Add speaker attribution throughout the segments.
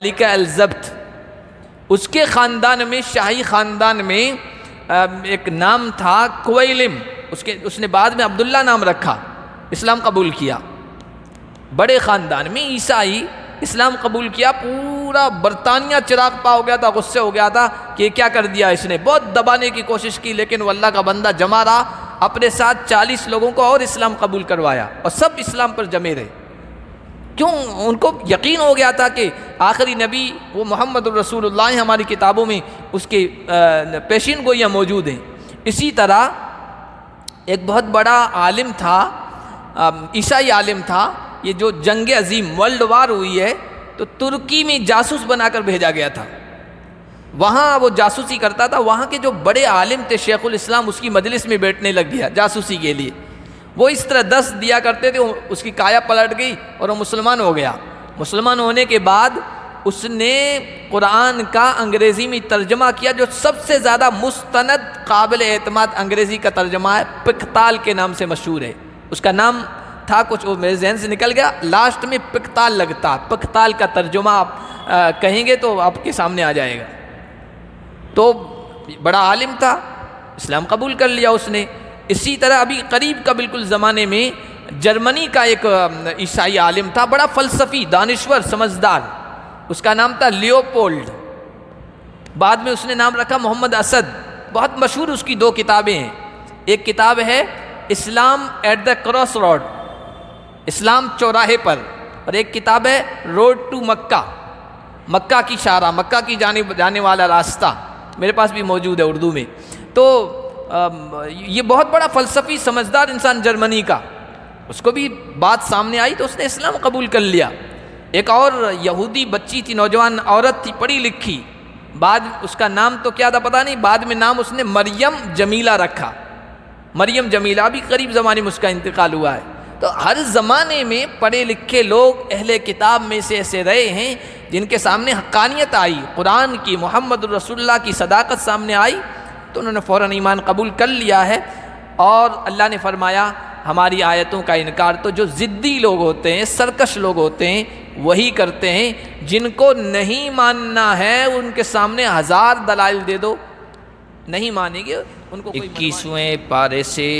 Speaker 1: ملک الزبت، اس کے خاندان میں، شاہی خاندان میں ایک نام تھا کویلم، اس نے بعد میں عبداللہ نام رکھا، اسلام قبول کیا۔ بڑے خاندان میں عیسائی اسلام قبول کیا، پورا برطانیہ چراغ پا ہو گیا تھا، غصے ہو گیا تھا کہ کیا کر دیا اس نے، بہت دبانے کی کوشش کی، لیکن وہ اللہ کا بندہ جمع رہا، اپنے ساتھ 40 لوگوں کو اور اسلام قبول کروایا، اور سب اسلام پر جمے رہے۔ کیوں؟ ان کو یقین ہو گیا تھا کہ آخری نبی وہ محمد الرسول اللہ، ہماری کتابوں میں اس کے پیشین گوئیاں موجود ہیں۔ اسی طرح ایک بہت بڑا عالم تھا، عیسائی عالم تھا، یہ جو جنگ عظیم ورلڈ وار ہوئی ہے تو ترکی میں جاسوس بنا کر بھیجا گیا تھا، وہاں وہ جاسوسی کرتا تھا، وہاں کے جو بڑے عالم تھے شیخ الاسلام، اس کی مجلس میں بیٹھنے لگ گیا جاسوسی کے لیے، وہ اس طرح دست دیا کرتے تھے، اس کی کایا پلٹ گئی اور وہ مسلمان ہو گیا۔ مسلمان ہونے کے بعد اس نے قرآن کا انگریزی میں ترجمہ کیا، جو سب سے زیادہ مستند قابل اعتماد انگریزی کا ترجمہ ہے، پکتال کے نام سے مشہور ہے۔ اس کا نام تھا کچھ، وہ میرے ذہن سے نکل گیا، لاسٹ میں پکتال لگتا، پکتال کا ترجمہ آپ کہیں گے تو آپ کے سامنے آ جائے گا۔ تو بڑا عالم تھا، اسلام قبول کر لیا اس نے۔ اسی طرح ابھی قریب کا بالکل زمانے میں جرمنی کا ایک عیسائی عالم تھا، بڑا فلسفی، دانشور، سمجھدار، اس کا نام تھا لیوپولڈ، بعد میں اس نے نام رکھا محمد اسد۔ بہت مشہور اس کی 2 کتابیں ہیں، ایک کتاب ہے اسلام ایٹ دا کراس روڈ، اسلام چوراہے پر، اور ایک کتاب ہے روڈ ٹو مکہ، مکہ کی شارع، مکہ کی جانب جانے والا راستہ، میرے پاس بھی موجود ہے اردو میں۔ تو یہ بہت بڑا فلسفی سمجھدار انسان جرمنی کا، اس کو بھی بات سامنے آئی تو اس نے اسلام قبول کر لیا۔ ایک اور یہودی بچی تھی، نوجوان عورت تھی، پڑھی لکھی، بعد اس کا نام تو کیا تھا پتہ نہیں، بعد میں نام اس نے مریم جمیلہ رکھا، مریم جمیلہ، بھی قریب زمانے میں اس کا انتقال ہوا ہے۔ تو ہر زمانے میں پڑھے لکھے لوگ اہل کتاب میں سے ایسے رہے ہیں جن کے سامنے حقانیت آئی، قرآن کی، محمد الرسول اللہ کی صداقت سامنے آئی تو انہوں نے فوراً ایمان قبول کر لیا ہے۔ اور اللہ نے فرمایا ہماری آیتوں کا انکار تو جو ضدی لوگ ہوتے ہیں، سرکش لوگ ہوتے ہیں، وہی کرتے ہیں، جن کو نہیں ماننا ہے ان کے سامنے 1000 دلائل دے دو، نہیں مانیں گے ان کو۔ 21ویں پارے سے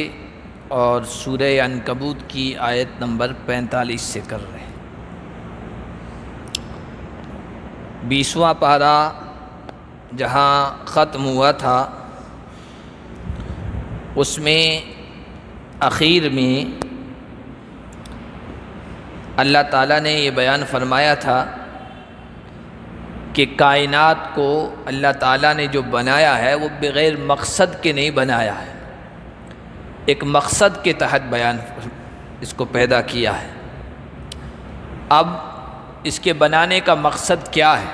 Speaker 1: اور سورہ عنکبوت کی آیت نمبر 45 سے کر رہے ہیں۔ 20واں پارہ جہاں ختم ہوا تھا اس میں اخیر میں اللہ تعالیٰ نے یہ بیان فرمایا تھا کہ کائنات کو اللہ تعالیٰ نے جو بنایا ہے وہ بغیر مقصد کے نہیں بنایا ہے، ایک مقصد کے تحت بیان اس کو پیدا کیا ہے۔ اب اس کے بنانے کا مقصد کیا ہے،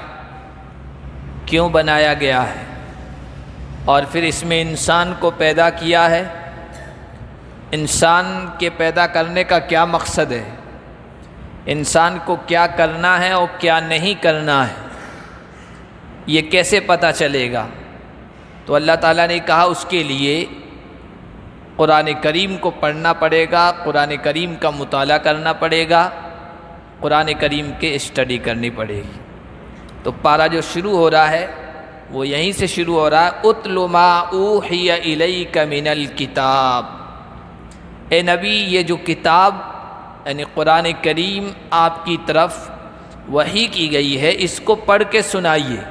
Speaker 1: کیوں بنایا گیا ہے، اور پھر اس میں انسان کو پیدا کیا ہے، انسان کے پیدا کرنے کا کیا مقصد ہے، انسان کو کیا کرنا ہے اور کیا نہیں کرنا ہے، یہ کیسے پتہ چلے گا؟ تو اللہ تعالیٰ نے کہا اس کے لیے قرآن کریم کو پڑھنا پڑے گا، قرآن کریم کا مطالعہ کرنا پڑے گا، قرآن کریم کے اسٹڈی کرنی پڑے گی۔ تو پارہ جو شروع ہو رہا ہے وہ یہیں سے شروع ہو رہا ہے، اتل ما اوحی الیک من الکتاب، اے نبی یہ جو کتاب یعنی قرآن کریم آپ کی طرف وحی کی گئی ہے اس کو پڑھ کے سنائیے۔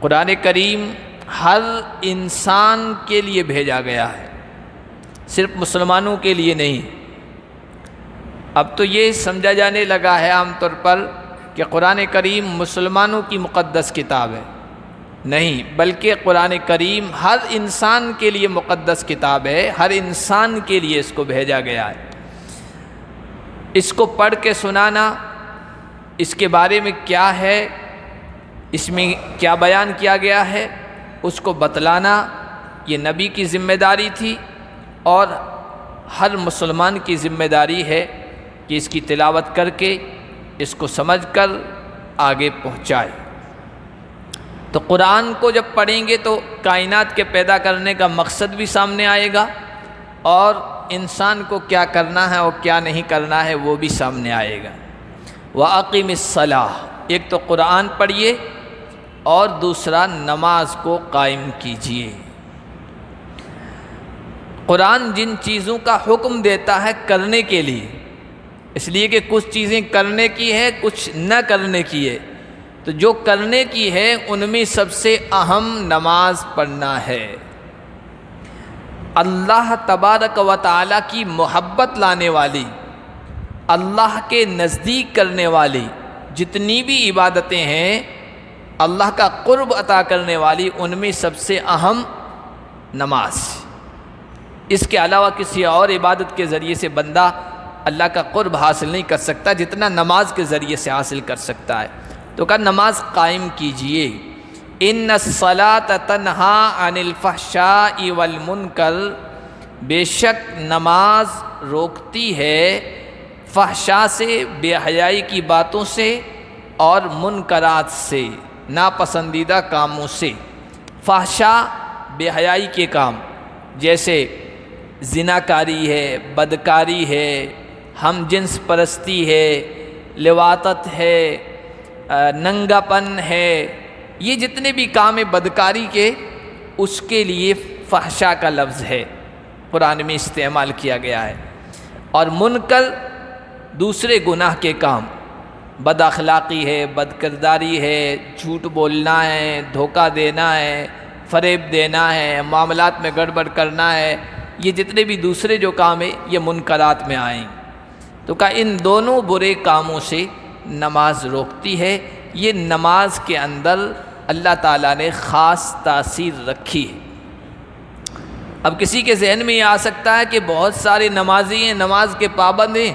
Speaker 1: قرآن کریم ہر انسان کے لیے بھیجا گیا ہے، صرف مسلمانوں کے لیے نہیں۔ اب تو یہ سمجھا جانے لگا ہے عام طور پر کہ قرآن کریم مسلمانوں کی مقدس کتاب ہے، نہیں، بلکہ قرآن کریم ہر انسان کے لیے مقدس کتاب ہے، ہر انسان کے لیے اس کو بھیجا گیا ہے۔ اس کو پڑھ کے سنانا، اس کے بارے میں کیا ہے، اس میں کیا بیان کیا گیا ہے، اس کو بتلانا یہ نبی کی ذمہ داری تھی، اور ہر مسلمان کی ذمہ داری ہے کہ اس کی تلاوت کر کے اس کو سمجھ کر آگے پہنچائے۔ تو قرآن کو جب پڑھیں گے تو کائنات کے پیدا کرنے کا مقصد بھی سامنے آئے گا، اور انسان کو کیا کرنا ہے اور کیا نہیں کرنا ہے وہ بھی سامنے آئے گا۔ وَأَقِمِ الصَّلَاةَ، ایک تو قرآن پڑھیے اور دوسرا نماز کو قائم کیجیے۔ قرآن جن چیزوں کا حکم دیتا ہے کرنے کے لیے، اس لیے کہ کچھ چیزیں کرنے کی ہے، کچھ نہ کرنے کی ہے، تو جو کرنے کی ہے ان میں سب سے اہم نماز پڑھنا ہے۔ اللہ تبارک و تعالیٰ کی محبت لانے والی، اللہ کے نزدیک کرنے والی جتنی بھی عبادتیں ہیں، اللہ کا قرب عطا کرنے والی، ان میں سب سے اہم نماز۔ اس کے علاوہ کسی اور عبادت کے ذریعے سے بندہ اللہ کا قرب حاصل نہیں کر سکتا جتنا نماز کے ذریعے سے حاصل کر سکتا ہے۔ تو کہا نماز قائم کیجئے۔ ان الصلاۃ تنہا عن الفحشاء والمنکر، بے شک نماز روکتی ہے فحشاء سے، بے حیائی کی باتوں سے، اور منکرات سے، ناپسندیدہ کاموں سے۔ فحشاء بے حیائی کے کام، جیسے زناکاری ہے، بدکاری ہے، ہم جنس پرستی ہے، لواطت ہے، ننگا پن ہے، یہ جتنے بھی کام بدکاری کے، اس کے لیے فحشاء کا لفظ ہے، قرآن میں استعمال کیا گیا ہے۔ اور منکر دوسرے گناہ کے کام، بد اخلاقی ہے، بد کرداری ہے، جھوٹ بولنا ہے، دھوکہ دینا ہے، فریب دینا ہے، معاملات میں گڑبڑ کرنا ہے، یہ جتنے بھی دوسرے جو کام ہیں یہ منکرات میں آئیں۔ تو کہا ان دونوں برے کاموں سے نماز روکتی ہے۔ یہ نماز کے اندر اللہ تعالیٰ نے خاص تاثیر رکھی ہے۔ اب کسی کے ذہن میں یہ آ سکتا ہے کہ بہت سارے نمازی ہیں، نماز کے پابند ہیں،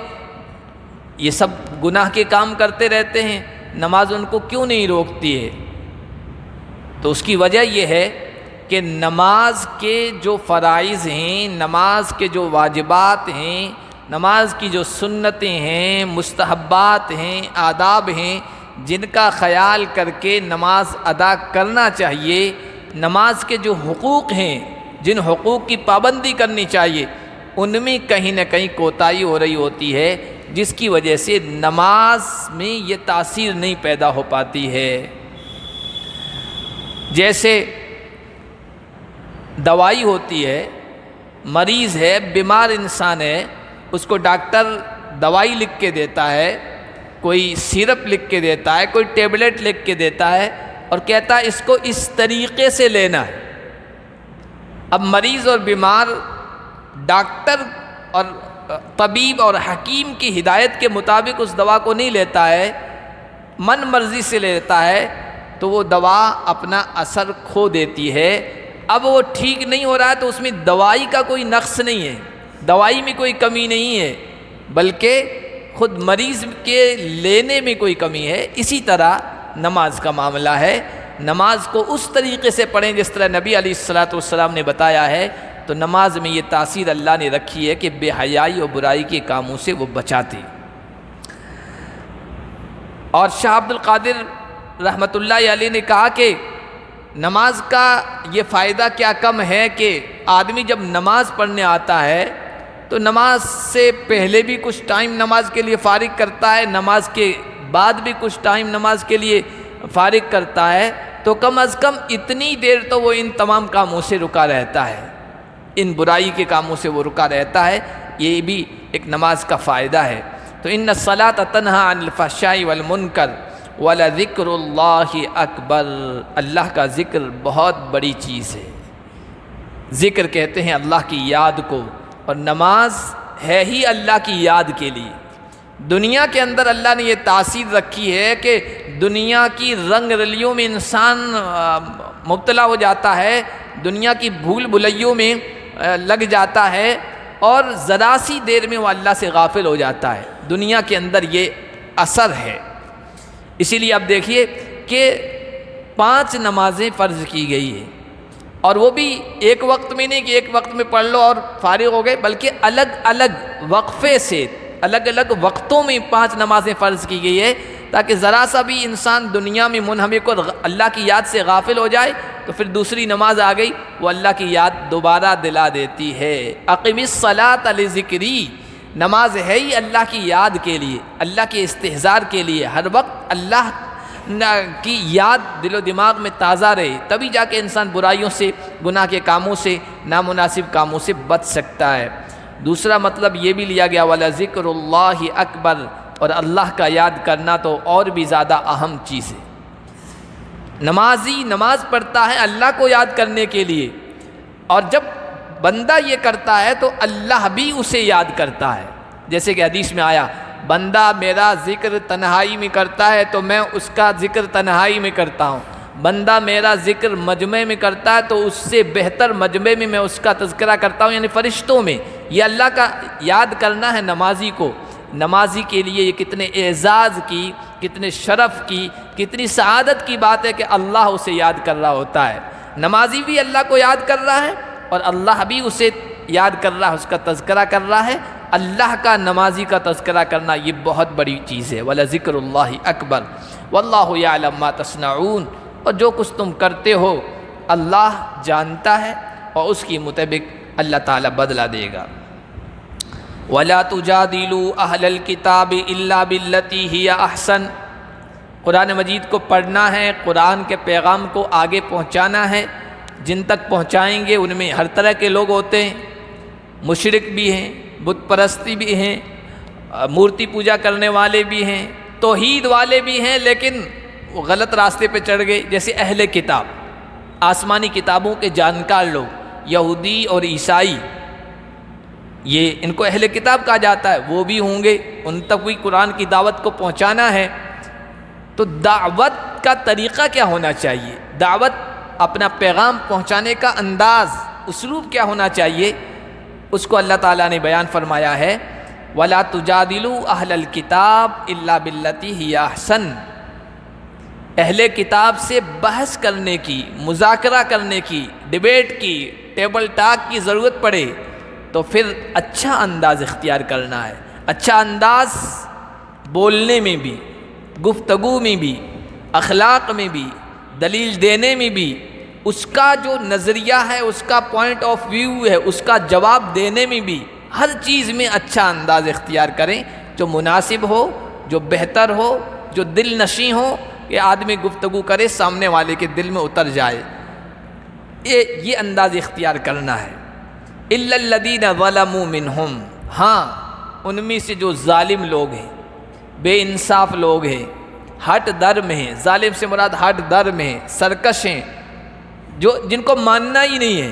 Speaker 1: یہ سب گناہ کے کام کرتے رہتے ہیں، نماز ان کو کیوں نہیں روکتی ہے؟ تو اس کی وجہ یہ ہے کہ نماز کے جو فرائض ہیں، نماز کے جو واجبات ہیں، نماز کی جو سنتیں ہیں، مستحبات ہیں، آداب ہیں، جن کا خیال کر کے نماز ادا کرنا چاہیے، نماز کے جو حقوق ہیں، جن حقوق کی پابندی کرنی چاہیے، ان میں کہیں نہ کہیں کوتاہی ہو رہی ہوتی ہے، جس کی وجہ سے نماز میں یہ تاثیر نہیں پیدا ہو پاتی ہے۔ جیسے دوائی ہوتی ہے، مریض ہے، بیمار انسان ہے، اس کو ڈاکٹر دوائی لکھ کے دیتا ہے، کوئی سیرپ لکھ کے دیتا ہے، کوئی ٹیبلٹ لکھ کے دیتا ہے، اور کہتا ہے اس کو اس طریقے سے لینا ہے۔ اب مریض اور بیمار ڈاکٹر اور طبیب اور حکیم کی ہدایت کے مطابق اس دوا کو نہیں لیتا ہے، من مرضی سے لیتا ہے، تو وہ دوا اپنا اثر کھو دیتی ہے۔ اب وہ ٹھیک نہیں ہو رہا ہے تو اس میں دوائی کا کوئی نقص نہیں ہے، دوائی میں کوئی کمی نہیں ہے، بلکہ خود مریض کے لینے میں کوئی کمی ہے۔ اسی طرح نماز کا معاملہ ہے، نماز کو اس طریقے سے پڑھیں جس طرح نبی علیہ الصلاۃ والسلام نے بتایا ہے، تو نماز میں یہ تاثیر اللہ نے رکھی ہے کہ بے حیائی اور برائی کے کاموں سے وہ بچاتے۔ اور شاہ عبد القادر رحمۃ اللہ علیہ نے کہا کہ نماز کا یہ فائدہ کیا کم ہے کہ آدمی جب نماز پڑھنے آتا ہے تو نماز سے پہلے بھی کچھ ٹائم نماز کے لیے فارغ کرتا ہے، نماز کے بعد بھی کچھ ٹائم نماز کے لیے فارغ کرتا ہے، تو کم از کم اتنی دیر تو وہ ان تمام کاموں سے رکا رہتا ہے، ان برائی کے کاموں سے وہ رکا رہتا ہے۔ یہ بھی ایک نماز کا فائدہ ہے۔ تو ان الصلاۃ تنہا عن الفحشاء والمنکر وَلَذِكْرُ اللَّهِ اکبر، اللہ کا ذکر بہت بڑی چیز ہے۔ ذکر کہتے ہیں اللہ کی یاد کو، اور نماز ہے ہی اللہ کی یاد کے لیے۔ دنیا کے اندر اللہ نے یہ تاثیر رکھی ہے کہ دنیا کی رنگ رلیوں میں انسان مبتلا ہو جاتا ہے، دنیا کی بھول بھلیوں میں لگ جاتا ہے، اور ذرا سی دیر میں وہ اللہ سے غافل ہو جاتا ہے۔ دنیا کے اندر یہ اثر ہے۔ اسی لیے اب دیکھیے کہ 5 نمازیں فرض کی گئی ہیں، اور وہ بھی ایک وقت میں نہیں کہ ایک وقت میں پڑھ لو اور فارغ ہو گئے، بلکہ الگ الگ وقفے سے الگ الگ وقتوں میں 5 نمازیں فرض کی گئی ہے، تاکہ ذرا سا بھی انسان دنیا میں منہمک اور اللہ کی یاد سے غافل ہو جائے تو پھر دوسری نماز آ گئی، وہ اللہ کی یاد دوبارہ دلا دیتی ہے۔ اقم الصلاۃ لذکری، نماز ہے ہی اللہ کی یاد کے لیے، اللہ کے استحضار کے لیے، ہر وقت اللہ کی یاد دل و دماغ میں تازہ رہے، تبھی جا کے انسان برائیوں سے، گناہ کے کاموں سے، نامناسب کاموں سے بچ سکتا ہے۔ دوسرا مطلب یہ بھی لیا گیا وَلَذِكْرُ اللَّهِ اکبر، اور اللہ کا یاد کرنا تو اور بھی زیادہ اہم چیز ہے۔ نمازی نماز پڑھتا ہے اللہ کو یاد کرنے کے لیے، اور جب بندہ یہ کرتا ہے تو اللہ بھی اسے یاد کرتا ہے، جیسے کہ حدیث میں آیا بندہ میرا ذکر تنہائی میں کرتا ہے تو میں اس کا ذکر تنہائی میں کرتا ہوں، بندہ میرا ذکر مجمع میں کرتا ہے تو اس سے بہتر مجمع میں اس کا تذکرہ کرتا ہوں، یعنی فرشتوں میں۔ یہ اللہ کا یاد کرنا ہے نمازی کو۔ نمازی کے لیے یہ کتنے اعزاز کی، کتنے شرف کی، کتنی سعادت کی بات ہے کہ اللہ اسے یاد کر رہا ہوتا ہے۔ نمازی بھی اللہ کو یاد کر رہا ہے اور اللہ بھی اسے یاد کر رہا ہے، اس کا تذکرہ کر رہا ہے۔ اللہ کا نمازی کا تذکرہ کرنا یہ بہت بڑی چیز ہے۔ وَلَذِكْرُ اللَّهِ اکبر وَاللَّهُ يَعْلَمُ مَا تَصْنَعُونَ، اور جو کچھ تم کرتے ہو اللہ جانتا ہے اور اس کی مطابق اللہ تعالیٰ بدلہ دے گا۔ وَلَا تُجَادِلُوا أَهْلَ الْكِتَابِ إِلَّا بِالَّتِي هِيَ أَحْسَنُ، قرآن مجید کو پڑھنا ہے، قرآن کے پیغام کو آگے پہنچانا ہے۔ جن تک پہنچائیں گے ان میں ہر طرح کے لوگ ہوتے ہیں، مشرک بھی ہیں، بت پرستی بھی ہیں، مورتی پوجا کرنے والے بھی ہیں، توحید والے بھی ہیں، لیکن وہ غلط راستے پہ چڑھ گئے، جیسے اہل کتاب، آسمانی کتابوں کے جانکار لوگ، یہودی اور عیسائی، یہ ان کو اہل کتاب کہا جاتا ہے، وہ بھی ہوں گے، ان تک بھی قرآن کی دعوت کو پہنچانا ہے۔ تو دعوت کا طریقہ کیا ہونا چاہیے، دعوت اپنا پیغام پہنچانے کا انداز، اسلوب کیا ہونا چاہیے، اس کو اللہ تعالیٰ نے بیان فرمایا ہے وَلَا تُجَادِلُوا أَهْلَ الْكِتَابِ إِلَّا بِالَّتِي هِيَ أَحْسَنُ، اہل کتاب سے بحث کرنے کی، مذاکرہ کرنے کی، ڈیبیٹ کی، ٹیبل ٹاک کی ضرورت پڑے تو پھر اچھا انداز اختیار کرنا ہے۔ اچھا انداز بولنے میں بھی، گفتگو میں بھی، اخلاق میں بھی، دلیل دینے میں بھی، اس کا جو نظریہ ہے، اس کا پوائنٹ آف ویو ہے، اس کا جواب دینے میں بھی، ہر چیز میں اچھا انداز اختیار کریں جو مناسب ہو، جو بہتر ہو، جو دل نشیں ہو، کہ آدمی گفتگو کرے سامنے والے کے دل میں اتر جائے، یہ انداز اختیار کرنا ہے۔ إِلَّا الَّذِينَ ظَلَمُوا مِنْهُمْ، ہاں ان میں سے جو ظالم لوگ ہیں، بے انصاف لوگ ہیں، ہٹ درم ہیں، ظالم سے مراد ہٹ درم ہیں، سرکش ہیں، جن کو ماننا ہی نہیں ہے،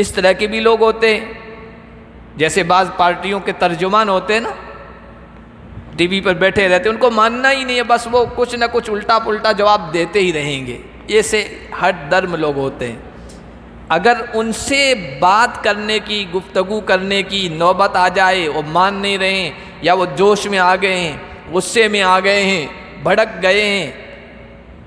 Speaker 1: اس طرح کے بھی لوگ ہوتے ہیں۔ جیسے بعض پارٹیوں کے ترجمان ہوتے ہیں نا، ٹی وی پر بیٹھے رہتے ہیں، ان کو ماننا ہی نہیں ہے، بس وہ کچھ نہ کچھ الٹا پلٹا جواب دیتے ہی رہیں گے، ایسے ہٹ درم لوگ ہوتے ہیں۔ اگر ان سے بات کرنے کی، گفتگو کرنے کی نوبت آ جائے، وہ مان نہیں رہے ہیں، یا وہ جوش میں آ گئے ہیں، غصے میں آ گئے ہیں، بھڑک گئے ہیں،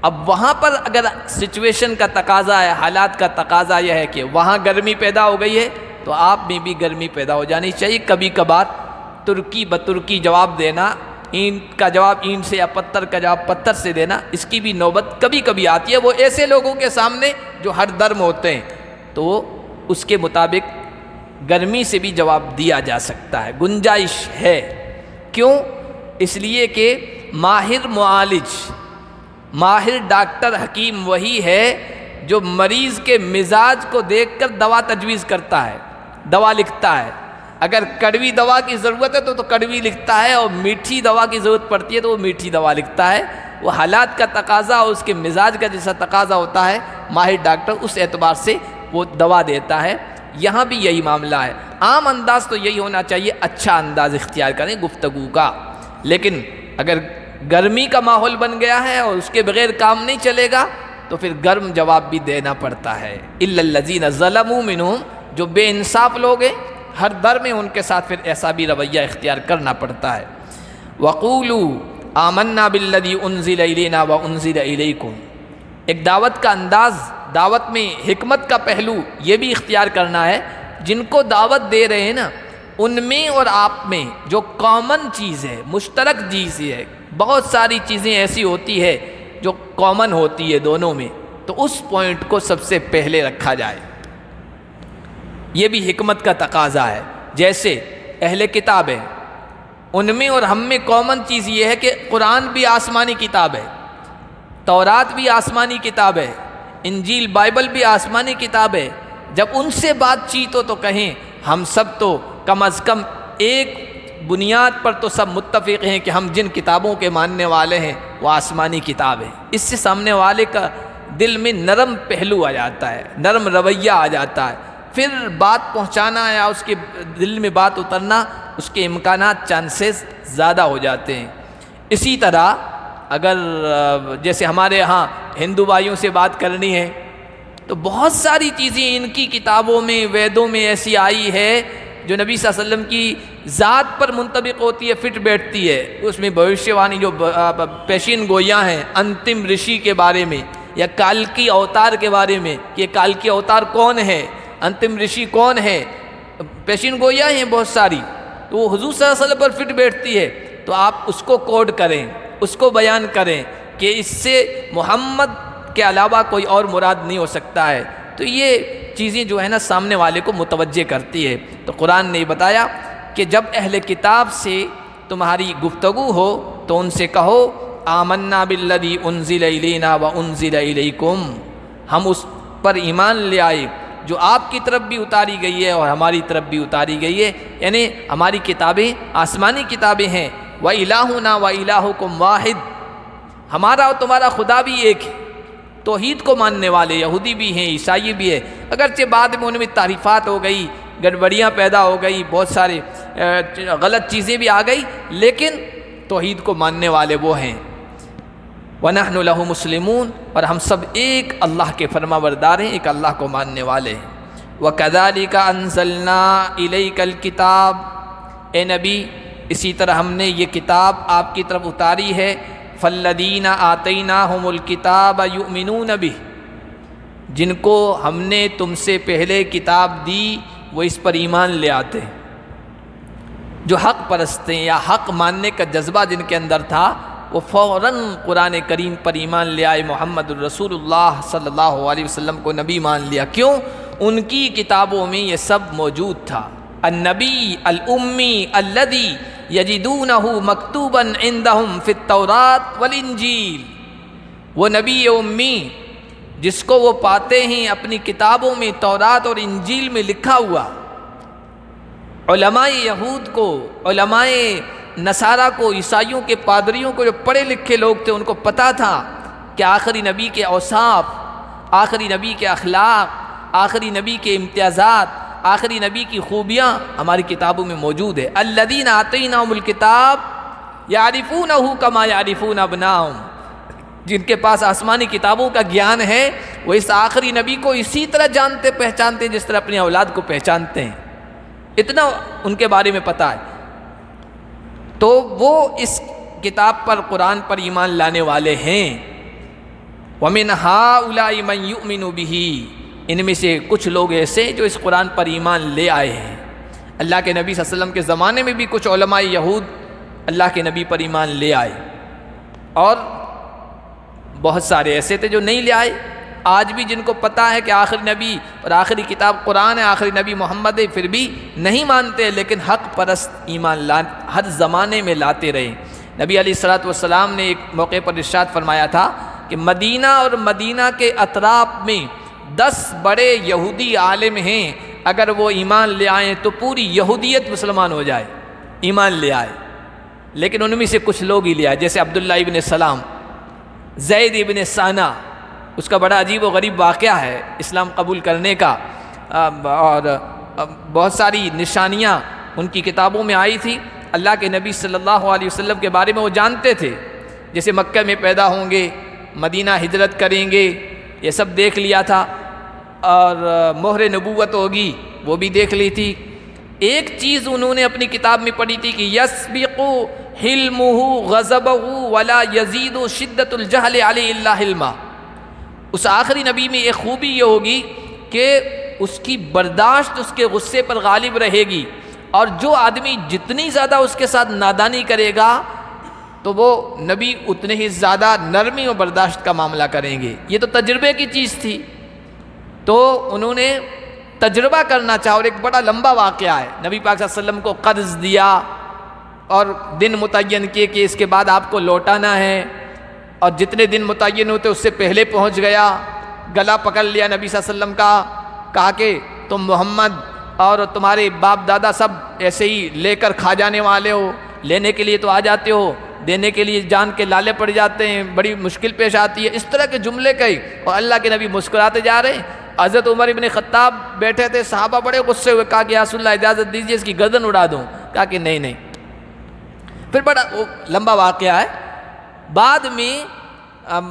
Speaker 1: اب وہاں پر اگر سچویشن کا تقاضا ہے، حالات کا تقاضا یہ ہے کہ وہاں گرمی پیدا ہو گئی ہے تو آپ میں بھی گرمی پیدا ہو جانی چاہیے۔ کبھی کبھار ترکی بترکی جواب دینا، اینٹ کا جواب اینٹ سے یا پتھر کا جواب پتھر سے دینا، اس کی بھی نوبت کبھی کبھی آتی ہے، وہ ایسے لوگوں کے سامنے جو ہر درم ہوتے ہیں، تو اس کے مطابق گرمی سے بھی جواب دیا جا سکتا ہے، گنجائش ہے۔ کیوں؟ اس لیے کہ ماہر معالج، ماہر ڈاکٹر حکیم وہی ہے جو مریض کے مزاج کو دیکھ کر دوا تجویز کرتا ہے، دوا لکھتا ہے۔ اگر کڑوی دوا کی ضرورت ہے تو کڑوی لکھتا ہے، اور میٹھی دوا کی ضرورت پڑتی ہے تو وہ میٹھی دوا لکھتا ہے۔ وہ حالات کا تقاضا اور اس کے مزاج کا جیسا تقاضا ہوتا ہے، ماہر ڈاکٹر اس اعتبار سے وہ دوا دیتا ہے۔ یہاں بھی یہی معاملہ ہے۔ عام انداز تو یہی ہونا چاہیے، اچھا انداز اختیار کریں گفتگو کا، لیکن اگر گرمی کا ماحول بن گیا ہے اور اس کے بغیر کام نہیں چلے گا تو پھر گرم جواب بھی دینا پڑتا ہے۔ إِلَّا الَّذِينَ ظَلَمُوا مِنْهُمْ، جو بے انصاف لوگ ہیں ہر در میں ان کے ساتھ پھر ایسا بھی رویہ اختیار کرنا پڑتا ہے۔ وَقُولُوا آمَنَّا بِالَّذِي أُنزِلَ إِلَيْنَا وَأُنزِلَ إِلَيْكُمْ، ایک دعوت کا انداز، دعوت میں حکمت کا پہلو یہ بھی اختیار کرنا ہے۔ جن کو دعوت دے رہے ہیں نا، ان میں اور آپ میں جو کامن چیز ہے، مشترک چیز ہے، بہت ساری چیزیں ایسی ہوتی ہے جو کامن ہوتی ہے دونوں میں، تو اس پوائنٹ کو سب سے پہلے رکھا جائے۔ یہ بھی حکمت کا تقاضا ہے۔ جیسے اہل کتاب ہے، ان میں اور ہم میں کامن چیز یہ ہے کہ قرآن بھی آسمانی کتاب ہے، تورات بھی آسمانی کتاب ہے، انجیل بائبل بھی آسمانی کتاب ہے۔ جب ان سے بات چیت ہو تو کہیں ہم سب تو کم از کم ایک بنیاد پر تو سب متفق ہیں کہ ہم جن کتابوں کے ماننے والے ہیں وہ آسمانی کتاب ہے۔ اس سے سامنے والے کا دل میں نرم پہلو آ جاتا ہے، نرم رویہ آ جاتا ہے، پھر بات پہنچانا یا اس کے دل میں بات اترنا اس کے امکانات چانسز زیادہ ہو جاتے ہیں۔ اسی طرح اگر جیسے ہمارے ہاں ہندو بھائیوں سے بات کرنی ہے تو بہت ساری چیزیں ان کی کتابوں میں ویدوں میں ایسی آئی ہے جو نبی صلی اللہ علیہ وسلم کی ذات پر منطبق ہوتی ہے، فٹ بیٹھتی ہے۔ اس میں بھوشیوانی جو پیشین گویاں ہیں انتم رشی کے بارے میں یا کالکی اوتار کے بارے میں کہ کالکی اوتار کون ہے، انتم رشی کون ہے، پیشین گویاں ہیں بہت ساری، تو وہ حضور صلی اللہ علیہ وسلم پر فٹ بیٹھتی ہے۔ تو آپ اس کو کوڈ کریں، اس کو بیان کریں کہ اس سے محمد کے علاوہ کوئی اور مراد نہیں ہو سکتا ہے۔ تو یہ چیزیں جو ہے نا سامنے والے کو متوجہ کرتی ہے۔ تو قرآن نے بتایا کہ جب اہل کتاب سے تمہاری گفتگو ہو تو ان سے کہو آمنا بالذی انزل الینا وانزل الیکم، ہم اس پر ایمان لے آئے جو آپ کی طرف بھی اتاری گئی ہے اور ہماری طرف بھی اتاری گئی ہے، یعنی ہماری کتابیں آسمانی کتابیں ہیں۔ وَإِلَٰهُنَا وَإِلَٰهُكُمْ واحد، ہمارا اور تمہارا خدا بھی ایک ہے۔ توحید کو ماننے والے یہودی بھی ہیں، عیسائی بھی ہے، اگرچہ بعد میں ان میں تعریفات ہو گئی، گڑبڑیاں پیدا ہو گئی، بہت سارے غلط چیزیں بھی آ گئی، لیکن توحید کو ماننے والے وہ ہیں۔ وَنَحْنُ لَهُ مُسْلِمُونَ، اور ہم سب ایک اللہ کے فرما بردار ہیں، ایک اللہ کو ماننے والے ہیں۔ وَكَذَلِكَ أَنزَلْنَا إِلَيْكَ الْكِتَابَ، اے نبی اسی طرح ہم نے یہ کتاب آپ کی طرف اتاری ہے۔ فَالَّذِينَ آتَيْنَاهُمُ الْكِتَابَ يُؤْمِنُونَ بِهِ، جن کو ہم نے تم سے پہلے کتاب دی وہ اس پر ایمان لے آتے ہیں۔ جو حق پرست ہیں یا حق ماننے کا جذبہ جن کے اندر تھا وہ فوراً قرآن کریم پر ایمان لے آئے، محمد الرسول اللہ صلی اللہ علیہ وسلم کو نبی مان لیا۔ کیوں؟ ان کی کتابوں میں یہ سب موجود تھا۔ النبی الامی الذی یجدونہ مکتوبا عندہم فی التوراۃ والانجیل، وہ نبی امی جس کو وہ پاتے ہیں اپنی کتابوں میں تورات اور انجیل میں لکھا ہوا۔ علماء یہود کو، علماء نصارہ کو، عیسائیوں کے پادریوں کو، جو پڑھے لکھے لوگ تھے، ان کو پتہ تھا کہ آخری نبی کے اوصاف، آخری نبی کے اخلاق، آخری نبی کے امتیازات، آخری نبی کی خوبیاں ہماری کتابوں میں موجود ہے۔ الذین آتیناہم الکتاب یعرفونہ کما یعرفون ابناءہم، جن کے پاس آسمانی کتابوں کا گیان ہے وہ اس آخری نبی کو اسی طرح جانتے پہچانتے ہیں جس طرح اپنی اولاد کو پہچانتے ہیں، اتنا ان کے بارے میں پتہ ہے۔ تو وہ اس کتاب پر، قرآن پر ایمان لانے والے ہیں۔ وَمِنْ هَٰؤُلَاءِ مَنْ يُؤْمِنُ بِهِ، ان میں سے کچھ لوگ ایسے جو اس قرآن پر ایمان لے آئے ہیں۔ اللہ کے نبی صلی اللہ علیہ وسلم کے زمانے میں بھی کچھ علماء یہود اللہ کے نبی پر ایمان لے آئے، اور بہت سارے ایسے تھے جو نہیں لے آئے۔ آج بھی جن کو پتہ ہے کہ آخری نبی اور آخری کتاب قرآن ہے، آخری نبی محمد ہے، پھر بھی نہیں مانتے، لیکن حق پرست ایمان ہر زمانے میں لاتے رہے۔ نبی علیہ الصلوۃ والسلام نے ایک موقع پر ارشاد فرمایا تھا کہ مدینہ اور مدینہ کے اطراف میں 10 بڑے یہودی عالم ہیں، اگر وہ ایمان لے آئیں تو پوری یہودیت مسلمان ہو جائے، ایمان لے آئے، لیکن ان میں سے کچھ لوگ ہی لے آئے، جیسے عبداللہ ابن سلام، زید ابن ثانہ، اس کا بڑا عجیب و غریب واقعہ ہے اسلام قبول کرنے کا، اور بہت ساری نشانیاں ان کی کتابوں میں آئی تھی۔ اللہ کے نبی صلی اللہ علیہ وسلم کے بارے میں وہ جانتے تھے، جیسے مکہ میں پیدا ہوں گے، مدینہ ہجرت کریں گے، یہ سب دیکھ لیا تھا، اور مہر نبوت ہوگی وہ بھی دیکھ لی تھی۔ ایک چیز انہوں نے اپنی کتاب میں پڑھی تھی کہ یسبق حلمہ غضبہ ولا یزید شدت الجہل علیہ الا حلما، اس آخری نبی میں ایک خوبی یہ ہوگی کہ اس کی برداشت اس کے غصے پر غالب رہے گی، اور جو آدمی جتنی زیادہ اس کے ساتھ نادانی کرے گا تو وہ نبی اتنے ہی زیادہ نرمی و برداشت کا معاملہ کریں گے۔ یہ تو تجربے کی چیز تھی، تو انہوں نے تجربہ کرنا چاہا، اور ایک بڑا لمبا واقعہ ہے۔ نبی پاک صلی اللہ علیہ وسلم کو قرض دیا اور دن متعین کیے کہ اس کے بعد آپ کو لوٹانا ہے، اور جتنے دن متعین ہوتے اس سے پہلے پہنچ گیا، گلا پکڑ لیا نبی صلی اللہ علیہ وسلم کا، کہا کہ تم محمد اور تمہارے باپ دادا سب ایسے ہی لے کر کھا جانے والے ہو، لینے کے لیے تو آ جاتے ہو، دینے کے لیے جان کے لالے پڑ جاتے ہیں، بڑی مشکل پیش آتی ہے، اس طرح کے جملے کہے، اور اللہ کے نبی مسکراتے جا رہے ہیں۔ حضرت عمر ابن خطاب بیٹھے تھے، صحابہ بڑے غصے ہوئے، کہا کہ یا رسول اللہ اجازت دیجیے اس کی گردن اڑا دوں، کہا کہ نہیں نہیں۔ پھر بڑا لمبا واقعہ ہے، بعد میں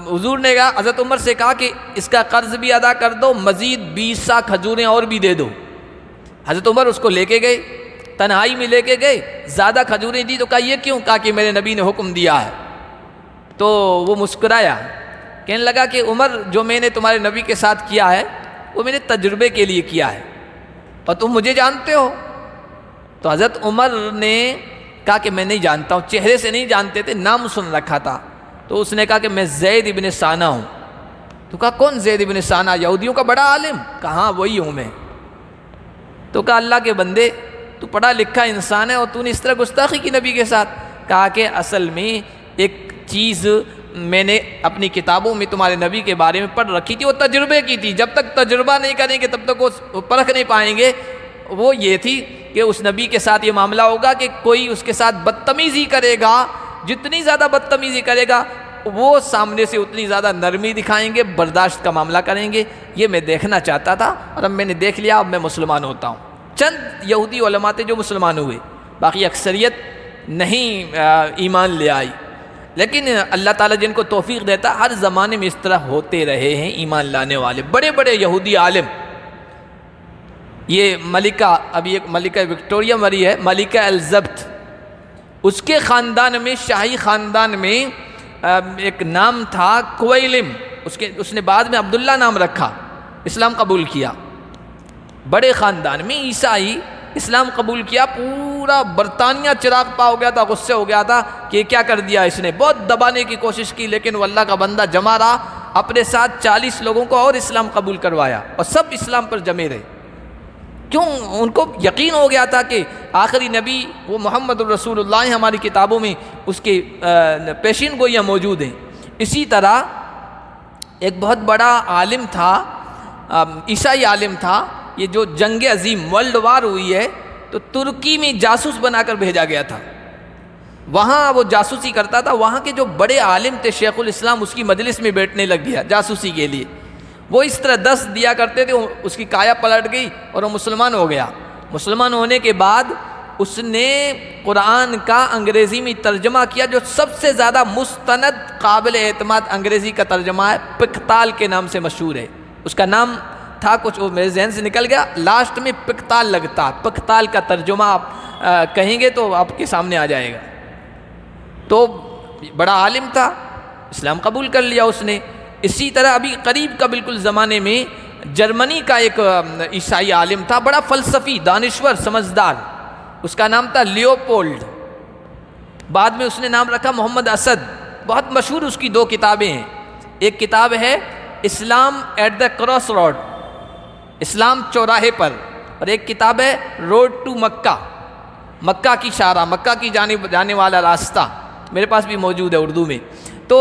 Speaker 1: حضور نے کہا، حضرت عمر سے کہا کہ اس کا قرض بھی ادا کر دو، مزید 20 سا کھجوریں اور بھی دے دو۔ حضرت عمر اس کو لے کے گئے، تنہائی میں لے کے گئے، زیادہ کھجوریں دی تو کہا یہ کیوں؟ کہا کہ میرے نبی نے حکم دیا ہے۔ تو وہ مسکرایا، کہنے لگا کہ عمر جو میں نے تمہارے نبی کے ساتھ کیا ہے وہ میں نے تجربے کے لیے کیا ہے، اور تم مجھے جانتے ہو؟ تو حضرت عمر نے کہا کہ میں نہیں جانتا ہوں، چہرے سے نہیں جانتے تھے، نام سن رکھا تھا۔ تو اس نے کہا کہ میں زید ابن ثانہ ہوں۔ تو کہا کون زید ابن ثانہ؟ یہودیوں کا بڑا عالم؟ کہا ہاں وہی ہوں میں۔ تو کہا اللہ کے بندے، تو پڑھا لکھا انسان ہے اور تو نے اس طرح گستاخی کی نبی کے ساتھ؟ کہا کہ اصل میں ایک چیز میں نے اپنی کتابوں میں تمہارے نبی کے بارے میں پڑھ رکھی تھی، وہ تجربے کی تھی، جب تک تجربہ نہیں کریں گے تب تک وہ پرکھ نہیں پائیں گے۔ وہ یہ تھی کہ اس نبی کے ساتھ یہ معاملہ ہوگا کہ کوئی اس کے ساتھ بدتمیزی کرے گا، جتنی زیادہ بدتمیزی کرے گا وہ سامنے سے اتنی زیادہ نرمی دکھائیں گے، برداشت کا معاملہ کریں گے۔ یہ میں دیکھنا چاہتا تھا اور اب میں نے دیکھ لیا، اب میں مسلمان ہوتا ہوں۔ چند یہودی علماء تھے جو مسلمان ہوئے، باقی اکثریت نہیں ایمان لے آئی، لیکن اللہ تعالیٰ جن کو توفیق دیتا ہر زمانے میں اس طرح ہوتے رہے ہیں ایمان لانے والے بڑے بڑے یہودی عالم۔ یہ ملکہ، ابھی ایک ملکہ وکٹوریہ مری ہے، ملکہ الزبتھ، اس کے خاندان میں، شاہی خاندان میں ایک نام تھا کویلم، اس نے بعد میں عبداللہ نام رکھا، اسلام قبول کیا۔ بڑے خاندان میں عیسائی اسلام قبول کیا، پورا برطانیہ چراغ پا ہو گیا تھا، غصے ہو گیا تھا کہ کیا کر دیا اس نے، بہت دبانے کی کوشش کی، لیکن وہ اللہ کا بندہ جمع رہا، اپنے ساتھ 40 لوگوں کو اور اسلام قبول کروایا اور سب اسلام پر جمے رہے۔ کیوں؟ ان کو یقین ہو گیا تھا کہ آخری نبی وہ محمد الرسول اللہ ہیں، ہماری کتابوں میں اس کے پیشین گوئیاں موجود ہیں۔ اسی طرح ایک بہت بڑا عالم تھا، عیسائی عالم تھا، یہ جو جنگ عظیم ورلڈ وار ہوئی ہے تو ترکی میں جاسوس بنا کر بھیجا گیا تھا، وہاں وہ جاسوسی کرتا تھا، وہاں کے جو بڑے عالم تھے شیخ الاسلام اس کی مجلس میں بیٹھنے لگ گیا جاسوسی کے لیے، وہ اس طرح 10 دیا کرتے تھے، اس کی کایا پلٹ گئی اور وہ مسلمان ہو گیا۔ مسلمان ہونے کے بعد اس نے قرآن کا انگریزی میں ترجمہ کیا، جو سب سے زیادہ مستند قابل اعتماد انگریزی کا ترجمہ ہے، پکتال کے نام سے مشہور ہے۔ اس کا نام تھا کچھ، وہ میرے ذہن سے نکل گیا، لاسٹ میں پکتال لگتا، پکتال کا ترجمہ آپ کہیں گے تو آپ کے سامنے آ جائے گا۔ تو بڑا عالم تھا، اسلام قبول کر لیا اس نے۔ اسی طرح ابھی قریب کا بالکل زمانے میں جرمنی کا ایک عیسائی عالم تھا، بڑا فلسفی، دانشور، سمجھدار، اس کا نام تھا لیوپولڈ، بعد میں اس نے نام رکھا محمد اسد، بہت مشہور اس کی 2 کتابیں ہیں، ایک کتاب ہے اسلام ایٹ دا کراس روڈ، اسلام چوراہے پر، اور ایک کتاب ہے روڈ ٹو مکہ، مکہ کی شارع، مکہ کی جانب جانے والا راستہ، میرے پاس بھی موجود ہے اردو میں۔ تو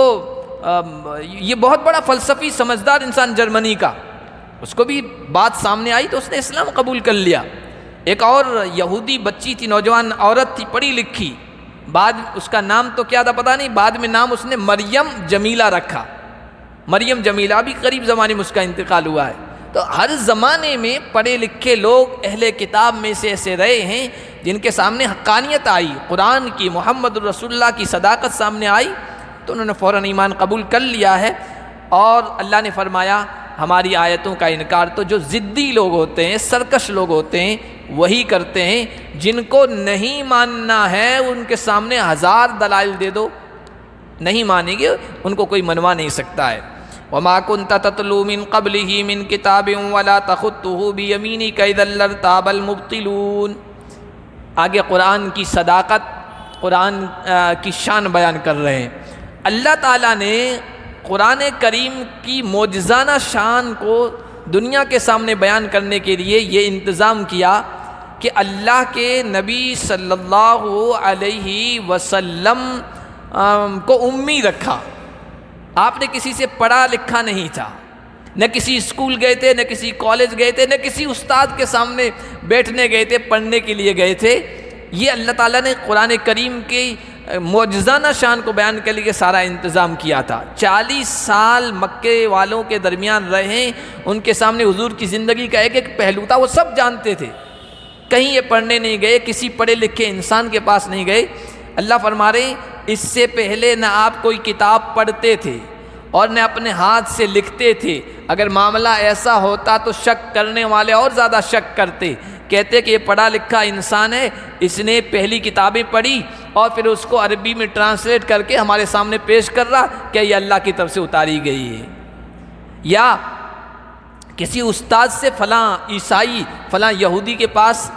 Speaker 1: یہ بہت بڑا فلسفی سمجھدار انسان جرمنی کا، اس کو بھی بات سامنے آئی تو اس نے اسلام قبول کر لیا۔ ایک اور یہودی بچی تھی، نوجوان عورت تھی، پڑھی لکھی، بعد اس کا نام تو کیا تھا پتہ نہیں، بعد میں نام اس نے مریم جمیلہ رکھا، مریم جمیلہ، بھی قریب زمانے میں اس کا انتقال ہوا ہے۔ تو ہر زمانے میں پڑھے لکھے لوگ اہل کتاب میں سے ایسے رہے ہیں جن کے سامنے حقانیت آئی، قرآن کی، محمد الرسول اللہ کی صداقت سامنے آئی تو انہوں نے فوراً ایمان قبول کر لیا ہے۔ اور اللہ نے فرمایا ہماری آیتوں کا انکار تو جو ضدی لوگ ہوتے ہیں، سرکش لوگ ہوتے ہیں، وہی کرتے ہیں، جن کو نہیں ماننا ہے ان کے سامنے 1000 دلائل دے دو، نہیں مانیں گے، ان کو کوئی منوا نہیں سکتا ہے۔ وَمَا كُنْتَ تَتْلُو مِنْ قَبْلِهِ مِنْ كِتَابٍ وَلَا تَخُطُّهُ بِيَمِينِكَ إِذًا لَّارْتَابَ الْمُبْطِلُونَ۔ آگے قرآن کی صداقت، قرآن کی شان بیان کر رہے ہیں۔ اللہ تعالیٰ نے قرآن کریم کی معجزانہ شان کو دنیا کے سامنے بیان کرنے کے لیے یہ انتظام کیا کہ اللہ کے نبی صلی اللہ علیہ وسلم کو امی رکھا، آپ نے کسی سے پڑھا لکھا نہیں تھا، نہ کسی اسکول گئے تھے، نہ کسی کالج گئے تھے، نہ کسی استاد کے سامنے بیٹھنے گئے تھے، پڑھنے کے لیے گئے تھے۔ یہ اللہ تعالیٰ نے قرآن کریم کی معجزانہ شان کو بیان کے لیے سارا انتظام کیا تھا۔ 40 سال مکے والوں کے درمیان رہے، ان کے سامنے حضور کی زندگی کا ایک ایک پہلو تھا، وہ سب جانتے تھے، کہیں یہ پڑھنے نہیں گئے، کسی پڑھے لکھے انسان کے پاس نہیں گئے۔ اللہ فرما رہے ہیں اس سے پہلے نہ آپ کوئی کتاب پڑھتے تھے اور نہ اپنے ہاتھ سے لکھتے تھے۔ اگر معاملہ ایسا ہوتا تو شک کرنے والے اور زیادہ شک کرتے، کہتے کہ یہ پڑھا لکھا انسان ہے، اس نے پہلی کتابیں پڑھی اور پھر اس کو عربی میں ٹرانسلیٹ کر کے ہمارے سامنے پیش کر رہا، کہ یہ اللہ کی طرف سے اتاری گئی ہے۔ یا کسی استاد سے فلاں عیسائی فلاں یہودی کے پاس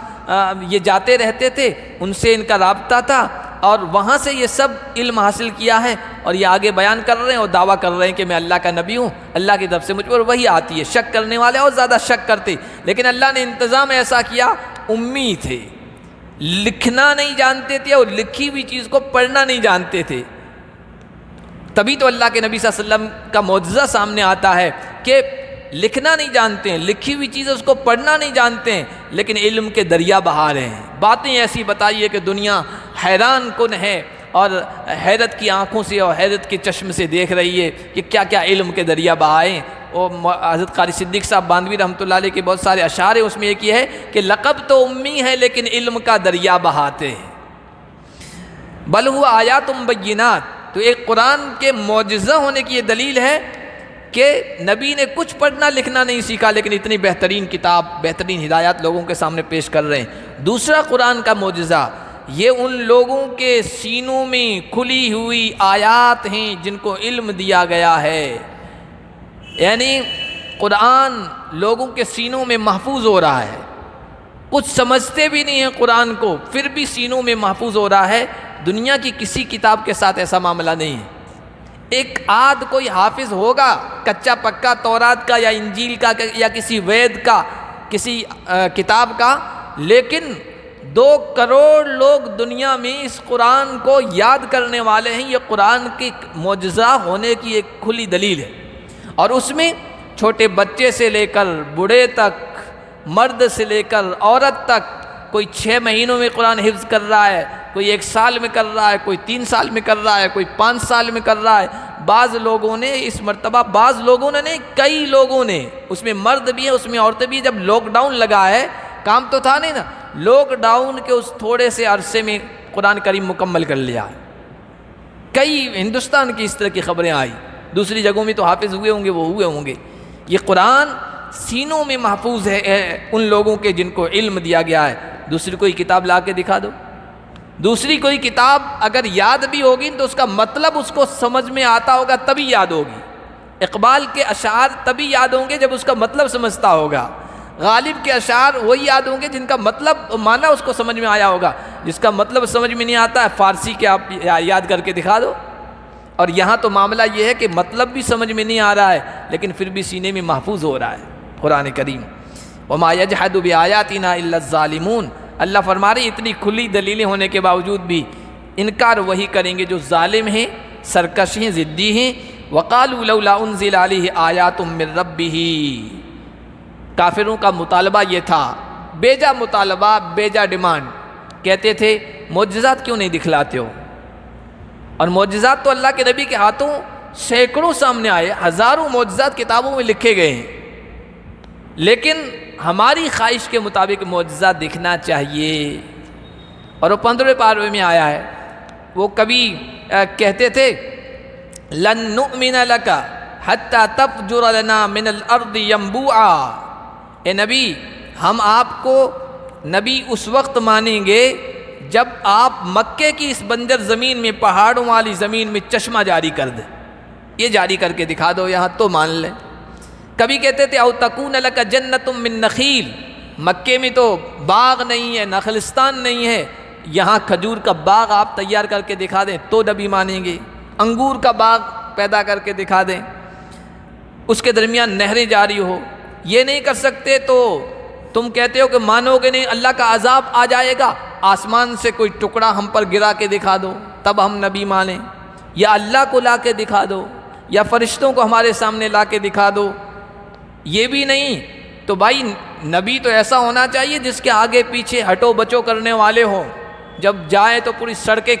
Speaker 1: یہ جاتے رہتے تھے، ان سے ان کا رابطہ تھا اور وہاں سے یہ سب علم حاصل کیا ہے، اور یہ آگے بیان کر رہے ہیں اور دعویٰ کر رہے ہیں کہ میں اللہ کا نبی ہوں، اللہ کی طرف سے مجھ پر وہی آتی ہے۔ شک کرنے والے اور زیادہ شک کرتے، لیکن اللہ نے انتظام ایسا کیا، امی تھے، لکھنا نہیں جانتے تھے اور لکھی ہوئی چیز کو پڑھنا نہیں جانتے تھے۔ تبھی تو اللہ کے نبی صلی اللہ علیہ وسلم کا معجزہ سامنے آتا ہے کہ لکھنا نہیں جانتے ہیں، لکھی ہوئی چیز اس کو پڑھنا نہیں جانتے ہیں، لیکن علم کے دریا بہا رہے ہیں۔ باتیں ایسی بتائیے کہ دنیا حیران کن ہے اور حیرت کی آنکھوں سے اور حیرت کے چشم سے دیکھ رہی ہے کہ کیا کیا علم کے دریا بہائیں۔ اور حضرت قاری صدیق صاحب باندھوی رحمۃ اللہ علیہ کے بہت سارے اشعار ہیں، اس میں ایک یہ ہے کہ لقب تو امی ہے لیکن علم کا دریا بہاتے ہیں۔ بل ہوا آیات بینات، تو ایک قرآن کے معجزہ ہونے کی یہ دلیل ہے کہ نبی نے کچھ پڑھنا لکھنا نہیں سیکھا، لیکن اتنی بہترین کتاب، بہترین ہدایات لوگوں کے سامنے پیش کر رہے ہیں۔ دوسرا قرآن کا معجزہ یہ ان لوگوں کے سینوں میں کھلی ہوئی آیات ہیں جن کو علم دیا گیا ہے، یعنی قرآن لوگوں کے سینوں میں محفوظ ہو رہا ہے، کچھ سمجھتے بھی نہیں ہیں قرآن کو، پھر بھی سینوں میں محفوظ ہو رہا ہے۔ دنیا کی کسی کتاب کے ساتھ ایسا معاملہ نہیں ہے۔ ایک آدھ کوئی حافظ ہوگا کچا پکا تورات کا یا انجیل کا یا کسی وید کا، کسی کتاب کا، لیکن 2 کروڑ لوگ دنیا میں اس قرآن کو یاد کرنے والے ہیں۔ یہ قرآن کی معجزہ ہونے کی ایک کھلی دلیل ہے، اور اس میں چھوٹے بچے سے لے کر بوڑھے تک، مرد سے لے کر عورت تک، کوئی 6 مہینوں میں قرآن حفظ کر رہا ہے، کوئی 1 سال میں کر رہا ہے، کوئی 3 سال میں کر رہا ہے، کوئی 5 سال میں کر رہا ہے۔ بعض لوگوں نے اس مرتبہ، بعض لوگوں نے نہیں، کئی لوگوں نے، اس میں مرد بھی ہیں اس میں عورتیں بھی ہیں، جب لاک ڈاؤن لگا ہے، کام تو تھا نہیں نا، لاک ڈاؤن کے اس تھوڑے سے عرصے میں قرآن کریم مکمل کر لیا۔ کئی ہندوستان کی اس طرح کی خبریں آئی، دوسری جگہوں میں تو حافظ ہوئے ہوں گے، وہ ہوئے ہوں گے۔ یہ قرآن سینوں میں محفوظ ہے ان لوگوں کے جن کو علم دیا گیا ہے۔ دوسری کوئی کتاب لا کے دکھا دو، دوسری کوئی کتاب اگر یاد بھی ہوگی تو اس کا مطلب اس کو سمجھ میں آتا ہوگا تبھی یاد ہوگی۔ اقبال کے اشعار تبھی یاد ہوں گے جب اس کا مطلب سمجھتا ہوگا۔ غالب کے اشعار وہی یاد ہوں گے جن کا مطلب معنی اس کو سمجھ میں آیا ہوگا۔ جس کا مطلب سمجھ میں نہیں آتا ہے، فارسی کے آپ یاد کر کے دکھا دو۔ اور یہاں تو معاملہ یہ ہے کہ مطلب بھی سمجھ میں نہیں آ رہا ہے لیکن پھر بھی سینے میں محفوظ ہو رہا ہے قرآن کریم۔ وما یجحد بآیاتنا الا الظالمون، اللہ فرما رہے اتنی کھلی دلیلیں ہونے کے باوجود بھی انکار وہی کریں گے جو ظالم ہیں، سرکش ہیں، ضدی ہیں۔ وقالوا لولا انزل علیہ آیات من ربہ، کافروں کا مطالبہ یہ تھا، بیجا مطالبہ، بیجا ڈیمانڈ، کہتے تھے معجزات کیوں نہیں دکھلاتے ہو؟ اور معجزات تو اللہ کے نبی کے ہاتھوں سینکڑوں سامنے آئے، ہزاروں معجزات کتابوں میں لکھے گئے ہیں، لیکن ہماری خواہش کے مطابق معجزہ دکھنا چاہیے۔ اور وہ 15ویں پارے میں آیا ہے، وہ کبھی کہتے تھے لن نؤمن لک حتی تفجر لنا من الارض ینبوعا، اے نبی ہم آپ کو نبی اس وقت مانیں گے جب آپ مکے کی اس بنجر زمین میں، پہاڑوں والی زمین میں چشمہ جاری کر دیں، یہ جاری کر کے دکھا دو یہاں تو مان لیں۔ کبھی کہتے تھے او تکون لک جنت من نخیل، مکے میں تو باغ نہیں ہے، نخلستان نہیں ہے، یہاں کھجور کا باغ آپ تیار کر کے دکھا دیں تو نبی مانیں گے، انگور کا باغ پیدا کر کے دکھا دیں، اس کے درمیان نہریں جاری ہو، یہ نہیں کر سکتے تو تم کہتے ہو کہ مانو گے نہیں، اللہ کا عذاب آ جائے گا، آسمان سے کوئی ٹکڑا ہم پر گرا کے دکھا دو تب ہم نبی مانیں، یا اللہ کو لا کے دکھا دو، یا فرشتوں کو ہمارے سامنے لا کے دکھا دو، یہ بھی نہیں تو بھائی نبی تو ایسا ہونا چاہیے جس کے آگے پیچھے ہٹو بچو کرنے والے ہوں، جب جائے تو پوری سڑکیں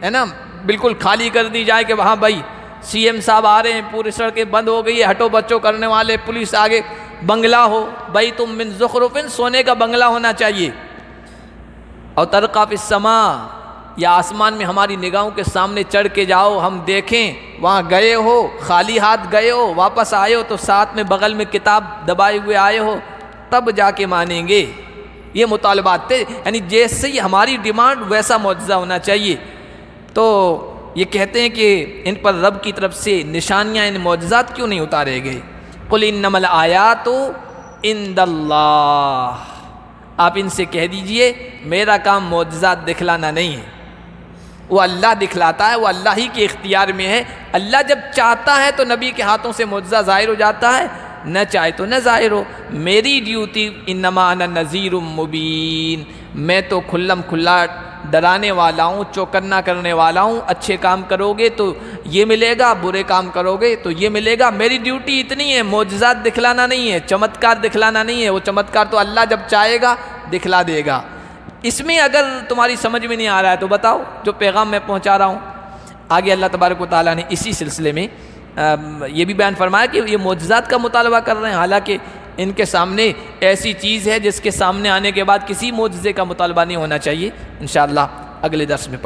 Speaker 1: ہے نا بالکل خالی کر دی جائے کہ وہاں بھائی سی ایم صاحب آ رہے ہیں، پوری سڑکیں بند ہو گئی ہے، ہٹو بچو کرنے والے، پولیس آگے، بنگلہ ہو بھائی تم من زخرف، سونے کا بنگلہ ہونا چاہیے، اور ترقی فی السماء، یا آسمان میں ہماری نگاہوں کے سامنے چڑھ کے جاؤ، ہم دیکھیں وہاں گئے ہو، خالی ہاتھ گئے ہو، واپس آئے ہو تو ساتھ میں بغل میں کتاب دبائے ہوئے آئے ہو، تب جا کے مانیں گے۔ یہ مطالبات تھے، یعنی جیسے ہی ہماری ڈیمانڈ ویسا معجزہ ہونا چاہیے۔ تو یہ کہتے ہیں کہ ان پر رب کی طرف سے نشانیاں، ان معجزات کیوں نہیں اتارے گئے؟ قل انما الآیات عند اللہ، آپ ان سے کہہ دیجئے میرا کام معجزات دکھلانا نہیں ہے، وہ اللہ دکھلاتا ہے، وہ اللہ ہی کے اختیار میں ہے۔ اللہ جب چاہتا ہے تو نبی کے ہاتھوں سے معجزہ ظاہر ہو جاتا ہے، نہ چاہے تو نہ ظاہر ہو۔ میری ڈیوٹی انما انا نذیر مبین، میں تو کھلم کھلا ڈرانے والا ہوں، چوکنا کرنے والا ہوں، اچھے کام کرو گے تو یہ ملے گا، برے کام کرو گے تو یہ ملے گا۔ میری ڈیوٹی اتنی ہے، معجزات دکھلانا نہیں ہے، چمتکار دکھلانا نہیں ہے، وہ چمتکار تو اللہ جب چاہے گا دکھلا دے گا۔ اس میں اگر تمہاری سمجھ میں نہیں آ رہا ہے تو بتاؤ، جو پیغام میں پہنچا رہا ہوں۔ آگے اللہ تبارک و تعالیٰ نے اسی سلسلے میں یہ بھی بیان فرمایا کہ یہ معجزات کا مطالبہ کر رہے ہیں، حالانکہ ان کے سامنے ایسی چیز ہے جس کے سامنے آنے کے بعد کسی معجزے کا مطالبہ نہیں ہونا چاہیے۔ انشاءاللہ اگلے درس میں پڑھ